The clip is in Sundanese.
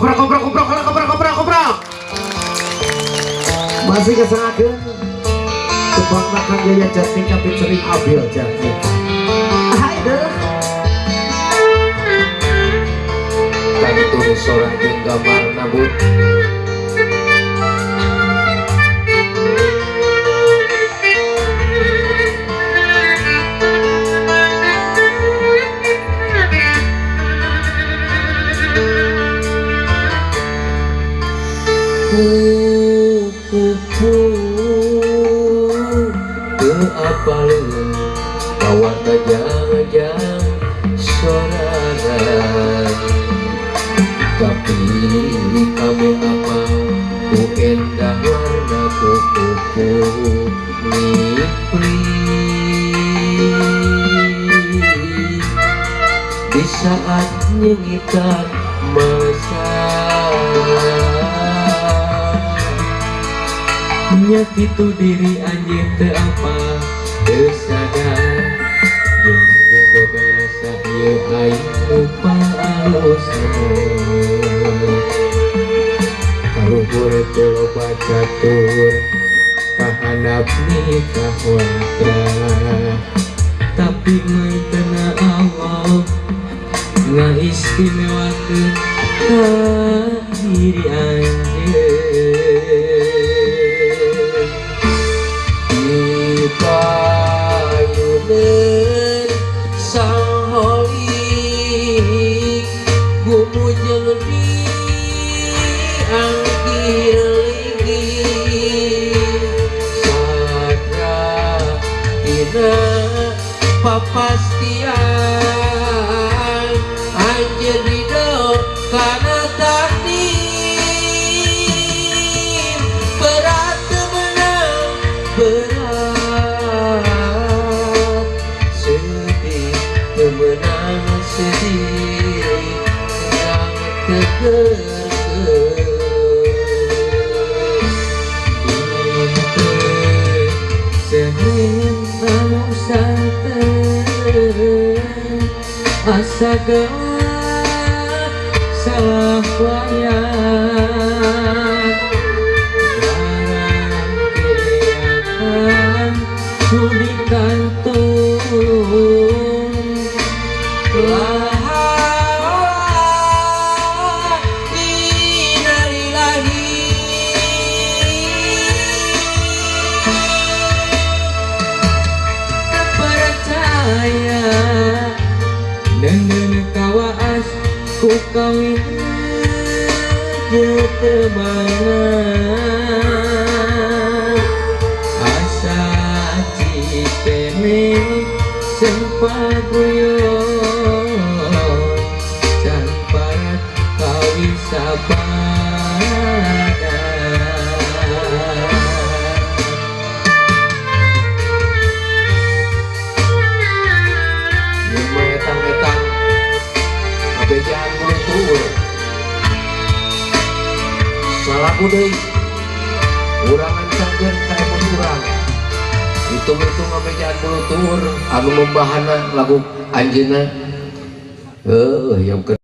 Koprak. Masih kesengakeun tebak makan Jaya Jatnika featuring Abil Jatnik. Hai deh. Kami tulis seorang jeung gambar nabut. Apalagi bawa tajang sorangan, tapi kami apa ku endah warna kuku nipri di saat nyengitan nyak itu diri anjing teu apa teu sadar jeung boga rasa ieu aing lupa alus kaluhur teu loba catur kahandap nikah watra tapi meutena Allah ngaistimewakeun ka diri anjeun. Payuneun sang holik gumujeng diangkir-lingkir sadra dina papastian anjeun ridho kana takdir berat teu menang berat sedih teu menang sedih yang tegerkeun seueun anu santen asa geus salah wayang barang keyakan nu dikantung laha innalillahi percaya dengan kawaas ku kawin jeung teu mangan asa cikene sempaguyong can parat kawin sabada metang-metang abejaan bulutur salaku deui urang ancakeun ka emon urang hitung-hitung abejaan bulutur anu membahana lagu anjeunna yang